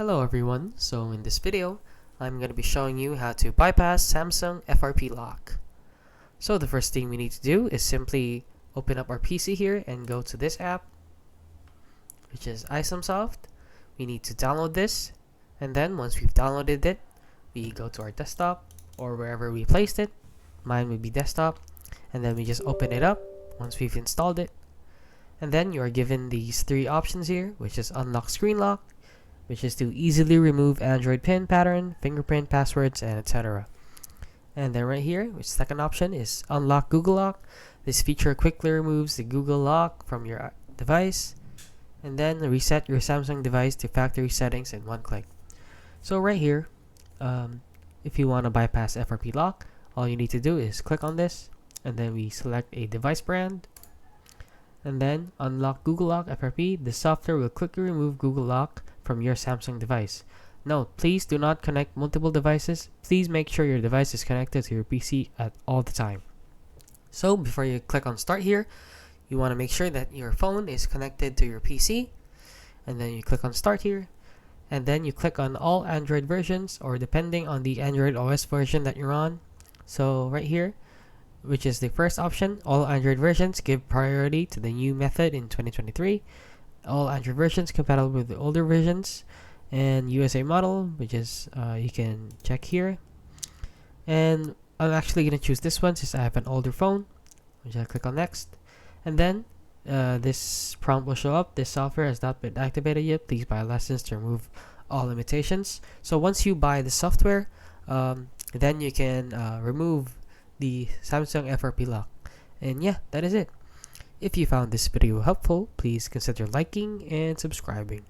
Hello everyone, so in this video, I'm going to be showing you how to bypass Samsung FRP lock. So the first thing we need to do is simply open up our PC here and go to this app, which is iSumSoft. We need to download this, and then once we've downloaded it, we go to our desktop or wherever we placed it. Mine would be desktop, and then we just open it up once we've installed it. And then you are given these three options here, which is unlock screen lock, which is to easily remove Android pin pattern, fingerprint, passwords, and etc. And then right here, which second option is unlock Google Lock. This feature quickly removes the Google Lock from your device, and then reset your Samsung device to factory settings in one click. So right here, if you want to bypass FRP lock, all you need to do is click on this, and then we select a device brand, and then unlock Google Lock FRP. The software will quickly remove Google Lock from your Samsung device. Note, please do not connect multiple devices. Please make sure your device is connected to your PC at all the time. So before you click on start here, you want to make sure that your phone is connected to your PC, and then you click on start here, and then you click on all Android versions, or depending on the Android OS version that you're on. So right here, which is the first option, all Android versions give priority to the new method in 2023. All Android versions compatible with the older versions, and USA model, which is you can check here. And I'm actually going to choose this one since I have an older phone, which I'll click on next. And then this prompt will show up. This software has not been activated yet. Please buy a license to remove all limitations. So once you buy the software, then you can remove the Samsung FRP lock. And yeah, that is it. If you found this video helpful, please consider liking and subscribing.